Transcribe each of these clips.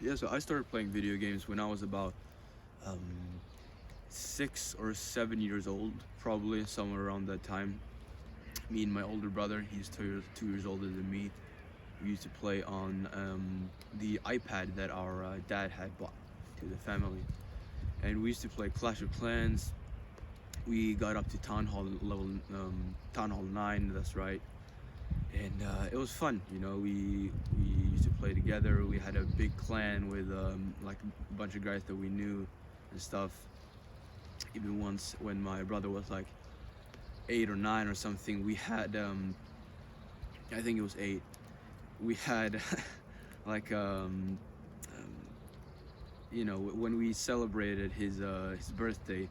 Yeah, so I started playing video games when I was about um, 6 or 7 years old, probably somewhere around that time. Me and my older brother, he's 2 years older than me. We used to play on the iPad that our dad had bought to the family, and we used to play Clash of Clans. We got up to Town Hall level, Town Hall 9. That's right, and it was fun. We used to play together. We had a big clan with like a bunch of guys that we knew and stuff. Even once when my brother was like 8 or 9 or something, we had I think it was 8. We had like when we celebrated his birthday,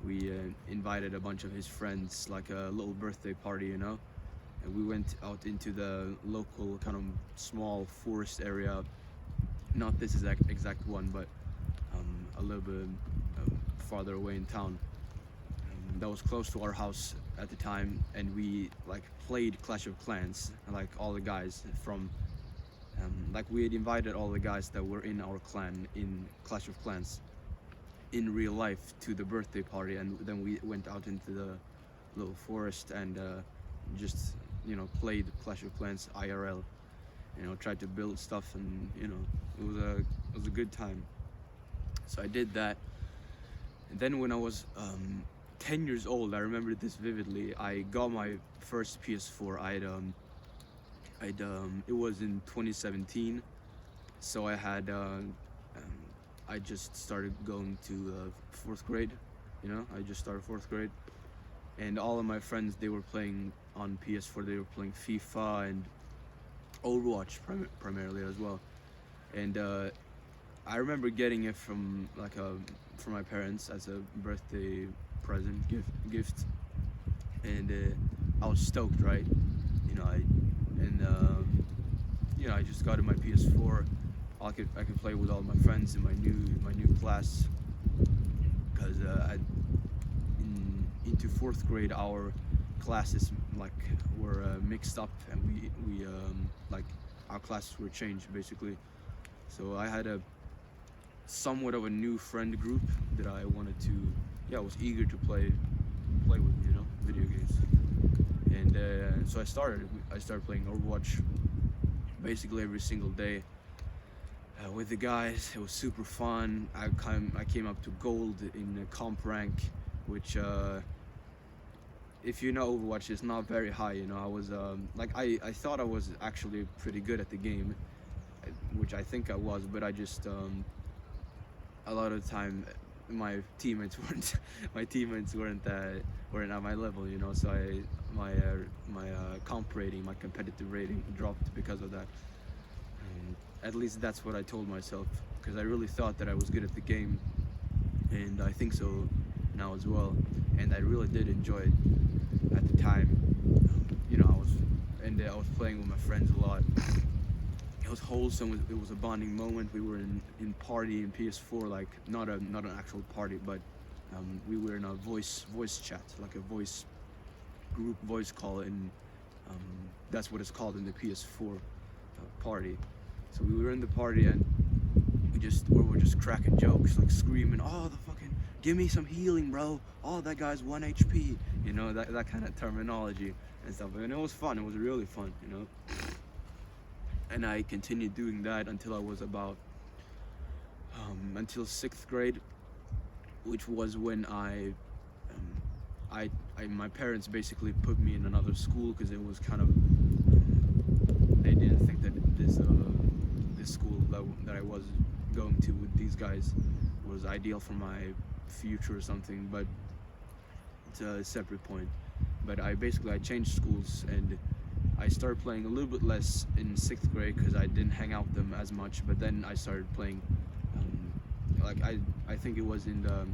we invited a bunch of his friends, like a little birthday party, and we went out into the local kind of small forest area, not this exact one, but a little bit farther away in town, that was close to our house at the time, and we like played Clash of Clans, like all the guys from like we had invited all the guys that were in our clan in Clash of Clans in real life to the birthday party, and then we went out into the little forest and just played Clash of Clans IRL. Tried to build stuff, and it was a good time. So I did that, and then when I was 10 years old, I remember this vividly. I got my first PS4. It was in 2017, so I just started going to fourth grade. I just started fourth grade, and all of my friends, they were playing on PS4. They were playing FIFA and Overwatch primarily as well. And I remember getting it from my parents as a birthday present gift, and I was stoked, right? I just got in my PS4. I could play with all my friends in my new class, because into fourth grade our classes were mixed up, and we like our classes were changed basically. So I had a somewhat of a new friend group that I wanted to, I was eager to play with, video games. And so I started playing Overwatch basically every single day with the guys. It was super fun. I came up to gold in comp rank, which if you know Overwatch, is not very high. I was I thought I was actually pretty good at the game, which I think I was, but I just a lot of the time my teammates weren't at my level, so my comp rating, my competitive rating dropped because of that. At least that's what I told myself, because I really thought that I was good at the game, and I think so now as well, and I really did enjoy it at the time. I was playing with my friends a lot. It was wholesome. It was a bonding moment. We were in party in PS4, like not an actual party, but we were in a voice chat, like a group voice call, and that's what it's called in the PS4 party. So we were in the party, and we were just cracking jokes, like screaming, "Oh, the fucking give me some healing, bro! Oh, that guy's 1 HP!" That kind of terminology and stuff. And it was fun. It was really fun, And I continued doing that until I was about until 6th grade, which was when my parents basically put me in another school, because it was kind of they didn't think that this school that I was going to with these guys was ideal for my future or something, but it's a separate point. But I changed schools, and I started playing a little bit less in 6th grade because I didn't hang out with them as much. But then I started playing, I think it was in the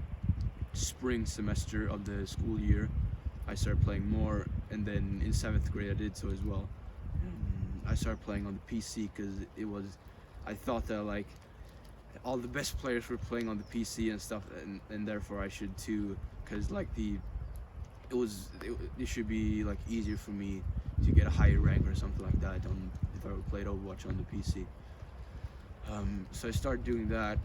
spring semester of the school year, I started playing more, and then in 7th grade I did so as well. I started playing on the PC because I thought that all the best players were playing on the PC and stuff, and therefore I should too, because it should be easier for me to get a higher rank or something like that if I played Overwatch on the PC. So I started doing that,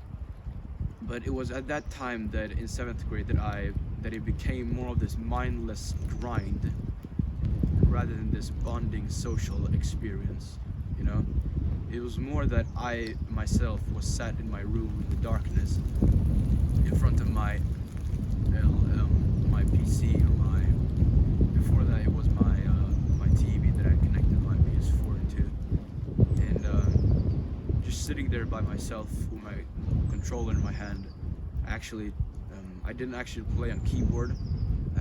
but it was at that time that in seventh grade that it became more of this mindless grind rather than this bonding social experience. You know, it was more that I myself was sat in my room in the darkness in front of my PC or my before that it was my TV that I connected my PS4 to, and just sitting there by myself with my controller in my hand. Actually, I didn't actually play on keyboard.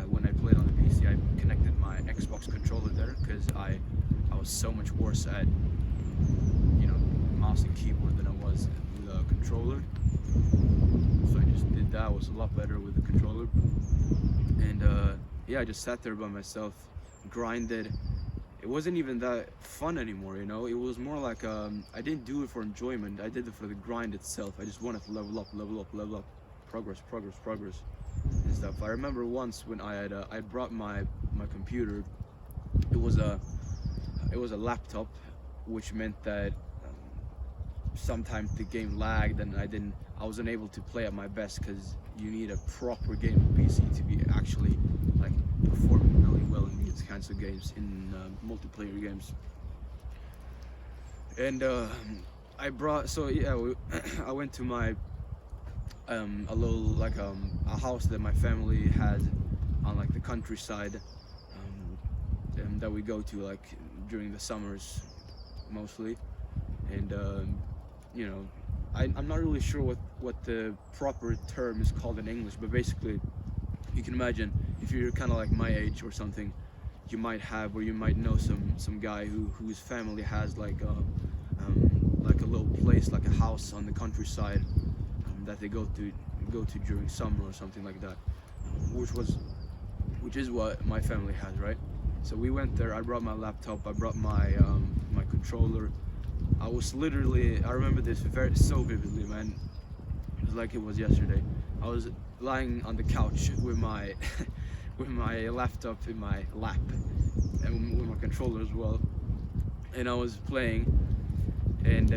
When I played on the PC, I connected my Xbox controller there because I was so much worse at mouse and keyboard than I was with a controller. So I just did that. I was a lot better with the controller. And yeah, I just sat there by myself, grinded. It wasn't even that fun anymore, you know. It was more like I didn't do it for enjoyment. I did it for the grind itself. I just wanted to level up, level up, level up, progress, progress, progress, and stuff. I remember once when I brought my computer. It was a laptop, which meant that sometimes the game lagged and I wasn't able to play at my best because you need a proper gaming PC to be actually like performing really well in these kinds of games, in multiplayer games. And I brought so yeah I went to my a little like a house that my family had on like the countryside, and that we go to like during the summers mostly. And you know, I'm not really sure what the proper term is called in English, but basically you can imagine if you're kind of like my age or something, you might have or you might know some guy whose family has like a little place, like a house on the countryside, that they go to during summer or something like that, which is what my family has, right? So we went there. I brought my laptop. I brought my controller. I remember this so vividly, man. It was like it was yesterday. I was lying on the couch with my with my laptop in my lap and with my controller as well, and I was playing. And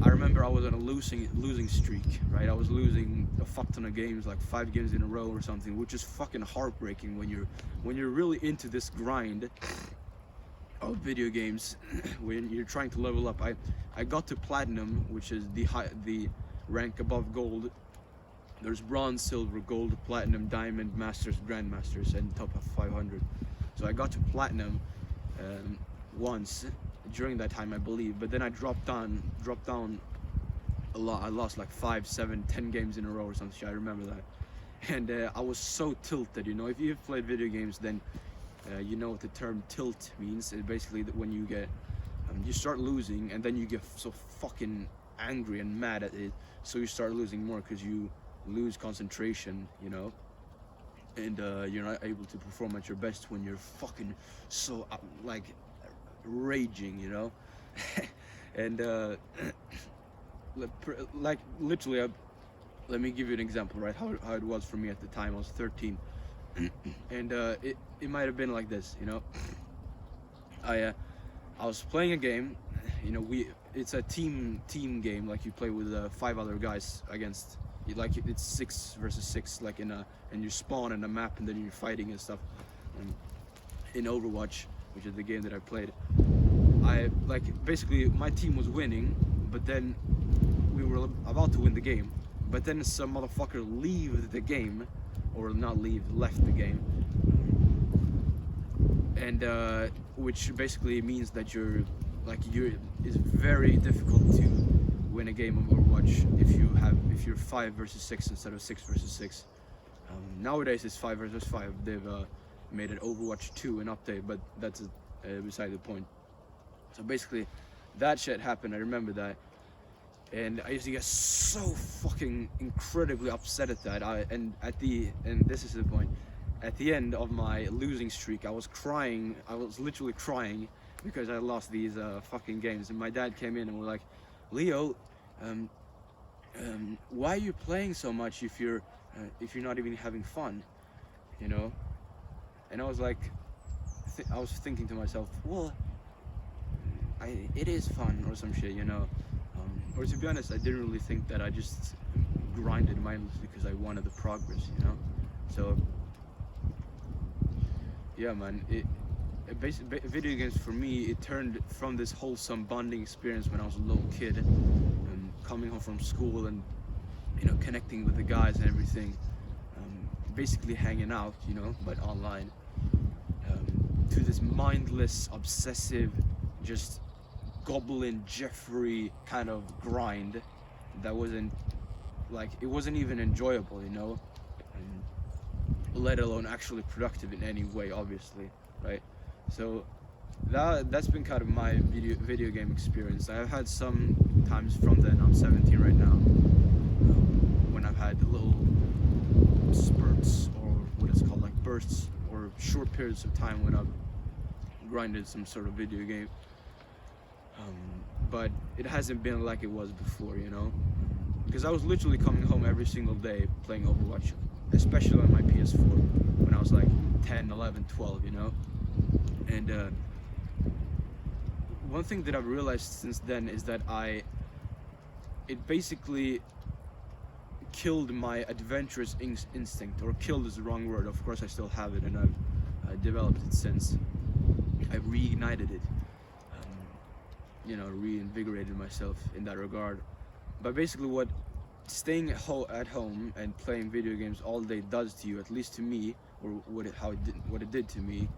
I remember I was on a losing streak, right? I was losing a fuck ton of games, like 5 games in a row or something, which is fucking heartbreaking when you're really into this grind of video games. When you're trying to level up. I got to platinum, which is the rank above gold. There's bronze, silver, gold, platinum, diamond, masters, grandmasters, and top of 500. So I got to platinum once during that time, I believe, but then I dropped down a lot. I lost like 5, 7, 10 games in a row or something. I remember that. And I was so tilted, you know. If you've played video games, then you know what the term tilt means. It's basically that when you get you start losing and then you get so fucking angry and mad at it, so you start losing more because you lose concentration, you know. And you're not able to perform at your best when you're fucking so like raging, you know. And like literally, let me give you an example, right? How it was for me at the time. I was 13, and it might have been like this, you know. I was playing a game, you know. It's a team game, like you play with 5 other guys against, like it's 6 versus 6, like and you spawn in a map and then you're fighting and stuff. In Overwatch, which is the game that I played, basically my team was winning, but then we were about to win the game, but then some motherfucker leave the game, or not leave, left the game, and which basically means that it's very difficult to win a game of Overwatch if you're 5 versus 6 instead of 6 versus 6. Nowadays it's 5 versus 5. They've made it Overwatch 2 an update, but that's beside the point. So basically, that shit happened. I remember that, and I used to get so fucking incredibly upset at that. And this is the point. At the end of my losing streak, I was crying. I was literally crying because I lost these fucking games. And my dad came in and was like, "Leo, why are you playing so much if you're not even having fun, you know?" And I was like, I was thinking to myself, well, it is fun or some shit, you know. or to be honest, I didn't really think that. I just grinded mindlessly because I wanted the progress, you know. So yeah, man, video games for me, it turned from this wholesome bonding experience when I was a little kid, and coming home from school and connecting with the guys and everything, basically hanging out, but online, to this mindless, obsessive, just Goblin Jeffrey kind of grind that wasn't it wasn't even enjoyable, let alone actually productive in any way, obviously, right? So that's been kind of my video game experience. I've had some times from then. I'm 17 right now, when I've had little spurts, or what it's called, like bursts, or short periods of time when I've grinded some sort of video game. But it hasn't been like it was before, because I was literally coming home every single day playing Overwatch, especially on my PS4 when I was like 10, 11, 12, and one thing that I've realized since then is that it basically killed my adventurous instinct, or killed is the wrong word. Of course I still have it, and I've developed it since. I've reignited it, reinvigorated myself in that regard. But basically what staying at home and playing video games all day does to you, at least to me, or what it did to me,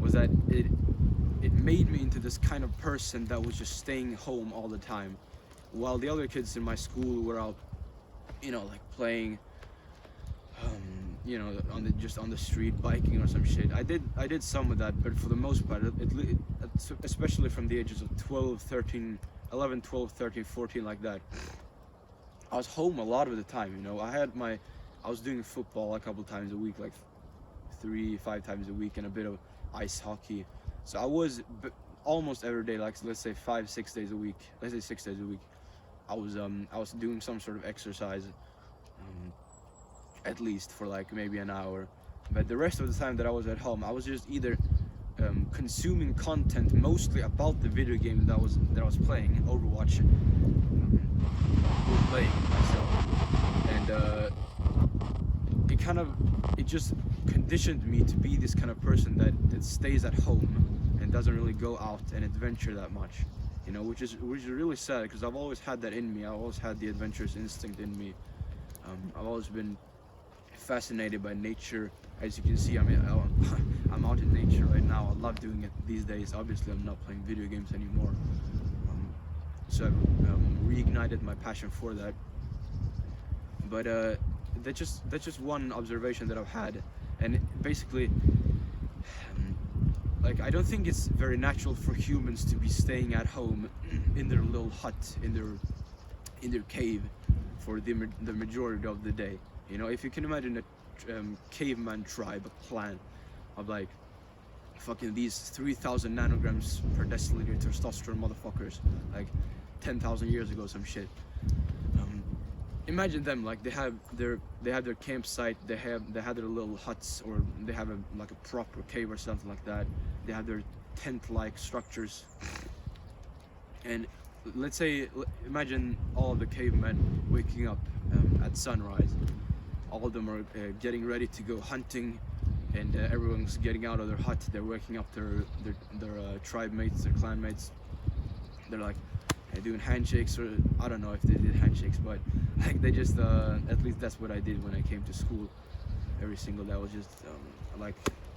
was that it made me into this kind of person that was just staying home all the time, while the other kids in my school were out, playing, on the street, biking or some shit. I did some of that, but for the most part, especially from the ages of 12, 13, 11, 12, 13, 14, like that, I was home a lot of the time, I was doing football a couple times a week, like 3-5 times a week, and a bit of ice hockey. So I was almost every day, like let's say 5-6 days a week, let's say 6 days a week, I was doing some sort of exercise, at least for like maybe an hour. But the rest of the time that I was at home, I was just either consuming content mostly about the video game that I was playing, Overwatch, or playing myself, and it just conditioned me to be this kind of person that stays at home and doesn't really go out and adventure that much, which is really sad, because I've always had that in me. I've always had the adventurous instinct in me. I've always been fascinated by nature. As you can see, I'm out in nature right now. I love doing it these days. Obviously I'm not playing video games anymore, so I've reignited my passion for that. But that's just one observation that I've had, and basically, I don't think it's very natural for humans to be staying at home in their little hut, in their cave, for the majority of the day. If you can imagine a caveman tribe, a clan of like fucking these 3,000 nanograms per deciliter testosterone motherfuckers, like 10,000 years ago, some shit. Imagine them, like they have their campsite, they have their little huts, or they have a proper cave or something like that. They have their tent-like structures, and let's say, imagine all of the cavemen waking up at sunrise. All of them are getting ready to go hunting, and everyone's getting out of their hut. They're waking up their tribe mates, their clan mates. They're like doing handshakes, or I don't know if they did handshakes, but they just at least that's what I did when I came to school. Every single day I was just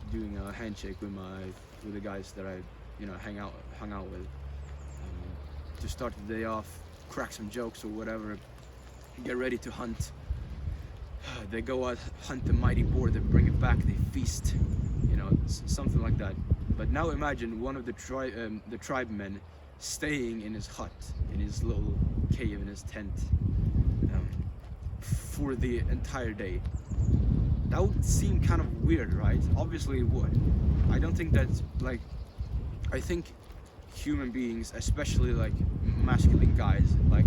doing a handshake with the guys that I hung out with, to start the day off, crack some jokes or whatever, get ready to hunt. They go out, hunt the mighty boar, they bring it back, they feast, something like that. But now imagine one of the tribe men staying in his hut, in his little cave, in his tent, for the entire day. That would seem kind of weird, right? Obviously it would. I don't think that's I think human beings, especially masculine guys like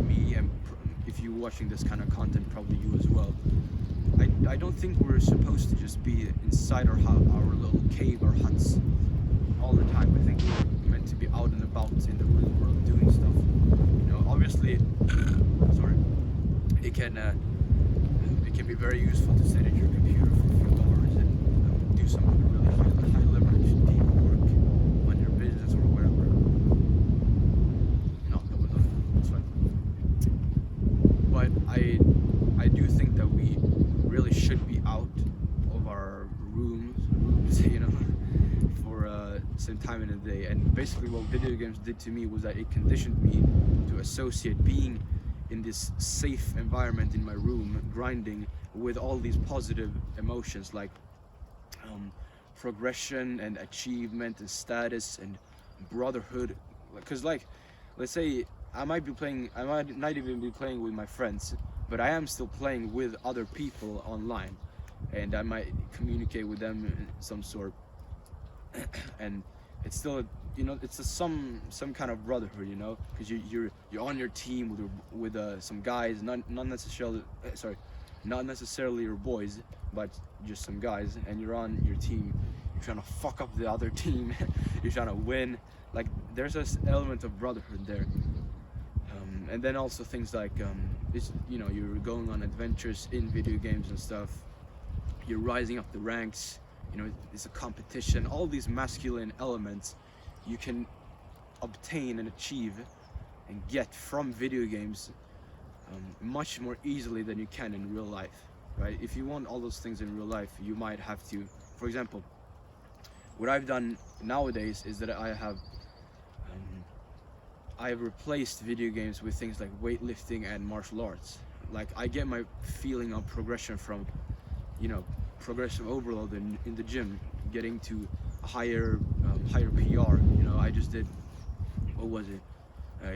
me, and if you're watching this kind of content, probably you as well, I don't think we're supposed to just be inside our little cave or huts all the time. I think we're meant to be out and about in the real world doing stuff. obviously, sorry, it can be very useful to sit at your computer for a few hours and do some really high leverage deep work on your business or whatever. No, that was that's fine. But I do think that we really should be out of our rooms, you know, for some time in the day. And basically, what video games did to me was that it conditioned me to associate being in this safe environment in my room, grinding, with all these positive emotions like progression and achievement and status and brotherhood. Because, like, let's say I might not even be playing with my friends, but I am still playing with other people online, and I might communicate with them in some sort. And it's still, you know, it's some kind of brotherhood, you know, because you're on your team with some guys, not necessarily not necessarily your boys, but just some guys, and you're on your team. You're trying to fuck up the other team. You're trying to win. Like, there's this element of brotherhood there. And then also things like it's, you know, you're going on adventures in video games and stuff. You're rising up the ranks. You know, it's a competition. All these masculine elements you can obtain and achieve and get from video games much more easily than you can in real life, right? If you want all those things in real life, you might have to, for example, what I've done nowadays is that I've replaced video games with things like weightlifting and martial arts. Like, I get my feeling of progression from, you know, progressive overload in the gym, getting to a higher PR. You know, I just did, what was it,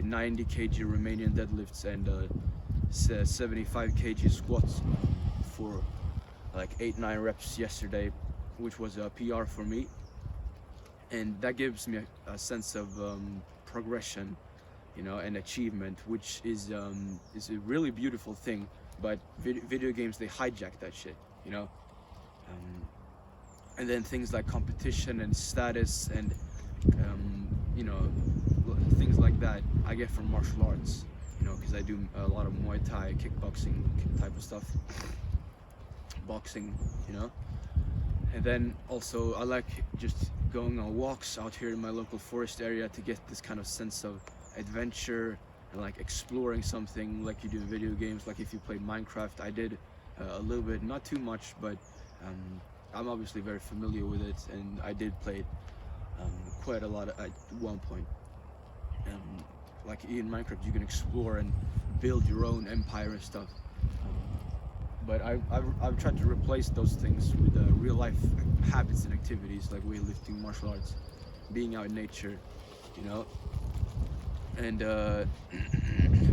90 kg Romanian deadlifts and 75 kg squats for like 8-9 reps yesterday, which was a PR for me, and that gives me a sense of progression, you know, and achievement, which is a really beautiful thing. But video games, they hijack that shit, you know. And then things like competition and status and you know, things like that I get from martial arts, you know, because I do a lot of Muay Thai, kickboxing type of stuff, boxing, you know. And then also I like just going on walks out here in my local forest area to get this kind of sense of adventure and like exploring something like you do in video games. Like if you played Minecraft, I did a little bit, not too much, but I'm obviously very familiar with it, and I did play it quite a lot at one point. Like in Minecraft, you can explore and build your own empire and stuff. But I've tried to replace those things with real life habits and activities like weightlifting, martial arts, being out in nature, you know. And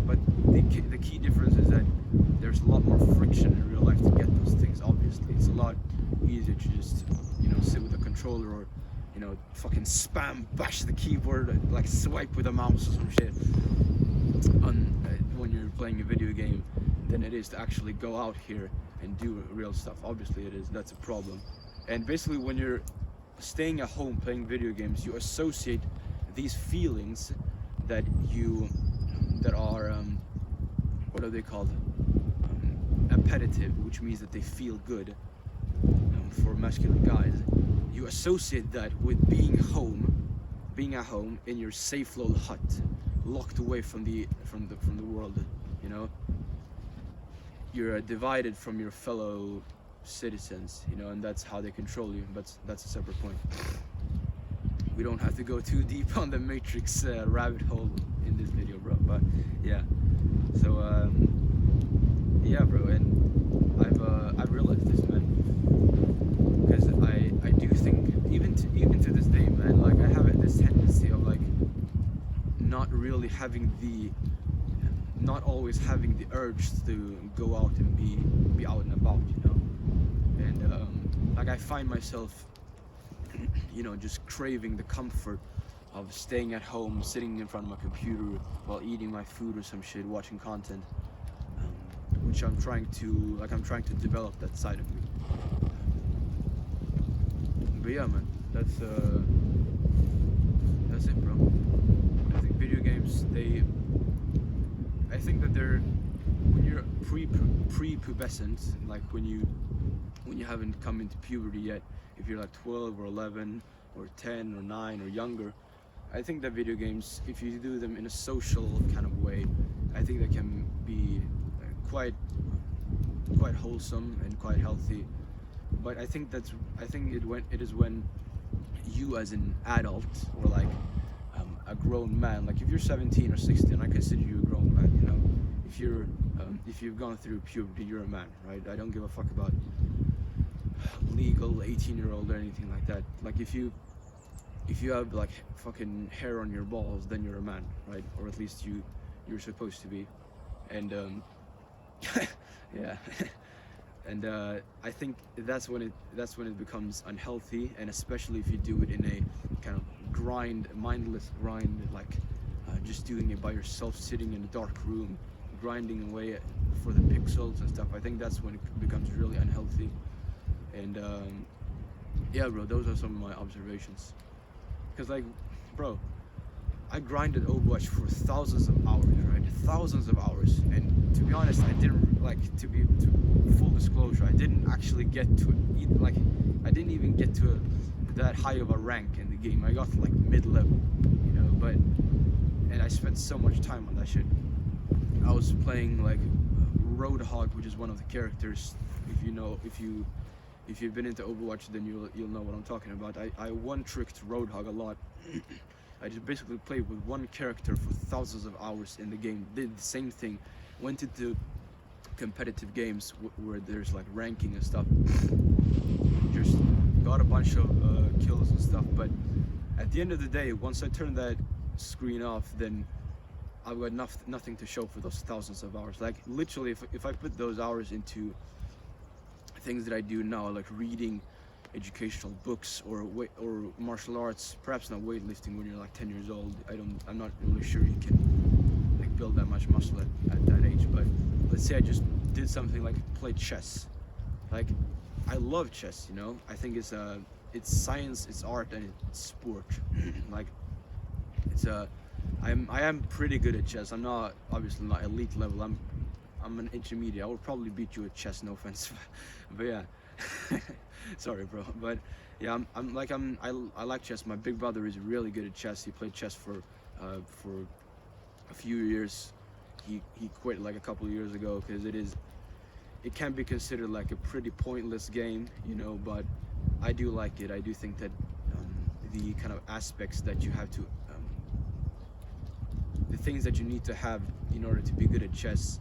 but the key difference is that there's a lot more friction in real life to get those things. Obviously, it's a lot easier to just, you know, sit with a controller or, you know, fucking bash the keyboard, like swipe with a mouse or some shit when you're playing a video game, than it is to actually go out here and do real stuff. Obviously it is, that's a problem. And basically when you're staying at home playing video games, you associate these feelings that are what are they called, appetitive, which means that they feel good, for masculine guys. You associate that with being at home in your safe little hut, locked away from the world, you know. You're divided from your fellow citizens, you know, and that's how they control you. But that's a separate point. We don't have to go too deep on the Matrix rabbit hole in this video, bro. But yeah, so yeah, bro, and I've realized this, man, because I do think even to this day, man, like I have this tendency of like not always having the urge to go out and be out and about, you know. And like I find myself, you know, just craving the comfort of staying at home, sitting in front of my computer while eating my food or some shit, watching content, which I'm trying to develop that side of me. But yeah, man, that's it, bro. I think video games, I think that they're when you're pre-pubescent, like when you haven't come into puberty yet, if you're like 12 or 11 or 10 or 9 or younger, I think that video games, if you do them in a social kind of way, I think they can be quite wholesome and quite healthy. But I think it is when you as an adult or like a grown man, like if you're 17 or 16, I consider you a grown man. You know, if you've gone through puberty, you're a man, right? I don't give a fuck about legal 18-year-old or anything like that. Like if you have like fucking hair on your balls, then you're a man, right? Or at least you're supposed to be. And yeah. And I think that's when it becomes unhealthy, and especially if you do it in a kind of mindless grind, like just doing it by yourself, sitting in a dark room, grinding away for the pixels and stuff. I think that's when it becomes really unhealthy. And yeah, bro, those are some of my observations. Cause like, bro, I grinded Overwatch for thousands of hours, right? Thousands of hours, and to be honest, I didn't like to full disclosure. I didn't actually get to it. Like, I didn't even get to that high of a rank in the game. I got like mid-level, you know. But and I spent so much time on that shit. I was playing like Roadhog, which is one of the characters. If you've been into Overwatch, then you'll know what I'm talking about. I one-tricked Roadhog a lot. I just basically played with one character for thousands of hours in the game. Did the same thing. Went into competitive games where there's like ranking and stuff. Just got a bunch of kills and stuff. But at the end of the day, once I turned that screen off, then I've got nothing to show for those thousands of hours. Like literally, if I put those hours into things that I do now, like reading educational books or martial arts, perhaps not weightlifting when you're like 10 years old. I'm not really sure you can like build that much muscle at that age. But let's say I just did something like play chess. Like I love chess, you know. I think it's science, it's art, and it's sport. Like I am pretty good at chess. I'm not obviously not elite level. I'm an intermediate. I would probably beat you at chess, no offense. But yeah. Sorry, bro. But yeah, I like chess. My big brother is really good at chess. He played chess for a few years. He quit like a couple of years ago because it can be considered like a pretty pointless game, you know. But I do like it. I do think that the kind of aspects that you have to the things that you need to have in order to be good at chess,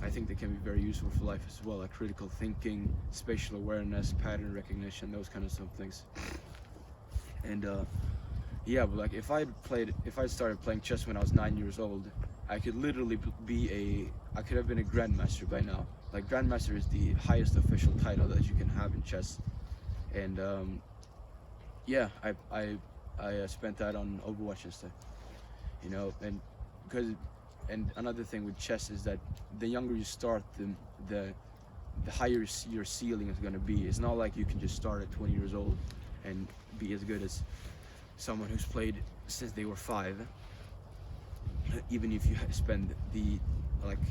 I think they can be very useful for life as well, like critical thinking, spatial awareness, pattern recognition, those kind of some things. And yeah, but like if I started playing chess when I was 9 years old, I could literally I could have been a grandmaster by now. Like grandmaster is the highest official title that you can have in chess. And yeah, I spent that on Overwatch instead, you know. And another thing with chess is that the younger you start, the higher your ceiling is going to be. It's not like you can just start at 20 years old and be as good as someone who's played since they were 5. Even if you spend the like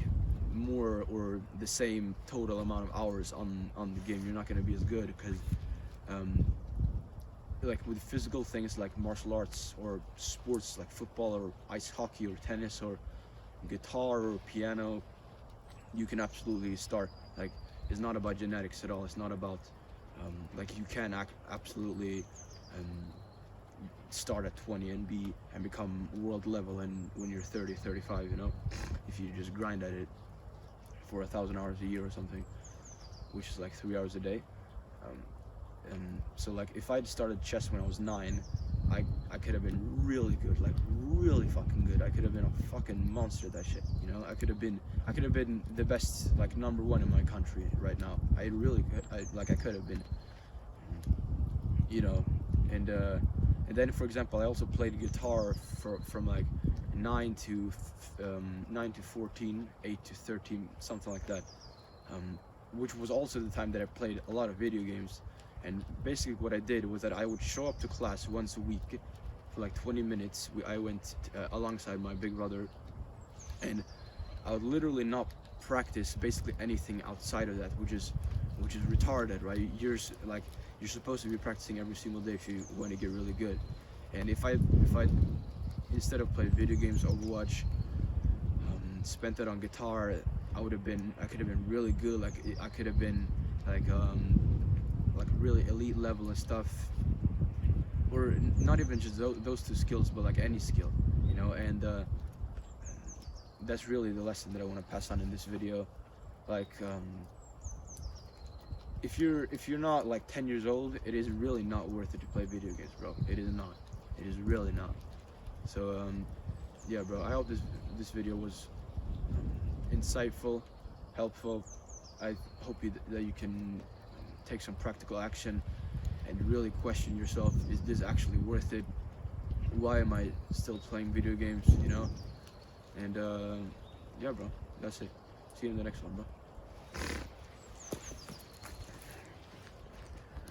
more or the same total amount of hours on the game, you're not going to be as good because like with physical things like martial arts or sports like football or ice hockey or tennis or guitar or piano, you can absolutely start. Like it's not about genetics at all. It's not about like you can absolutely start at 20 and become world level and when you're 30, 35, you know, if you just grind at it for 1,000 hours a year or something, which is like 3 hours a day. And so like if I'd started chess when I was 9, I could have been really good, like really fucking good. I could have been a fucking monster at that shit, you know. I could have been the best, like #1 in my country right now. I really could. I could have been, you know. And then for example, I also played guitar from like 9 to 14, 8 to 13, something like that. Which was also the time that I played a lot of video games. And basically what I did was that I would show up to class once a week for like 20 minutes. I went alongside my big brother, and I would literally not practice basically anything outside of that, which is retarded, right? Like you're supposed to be practicing every single day if you want to get really good. And if I instead of play video games, Overwatch, spent that on guitar, I could have been really good. Like I could have been like really elite level and stuff, or not even just those two skills, but like any skill, you know. And that's really the lesson that I want to pass on in this video. Like if you're not like 10 years old, it is really not worth it to play video games, bro. It is not. It is really not. So yeah, bro, I hope this video was insightful, helpful. I hope that you can take some practical action and really question yourself, is this actually worth it? Why am I still playing video games, you know? And yeah, bro, that's it. See you in the next one, bro.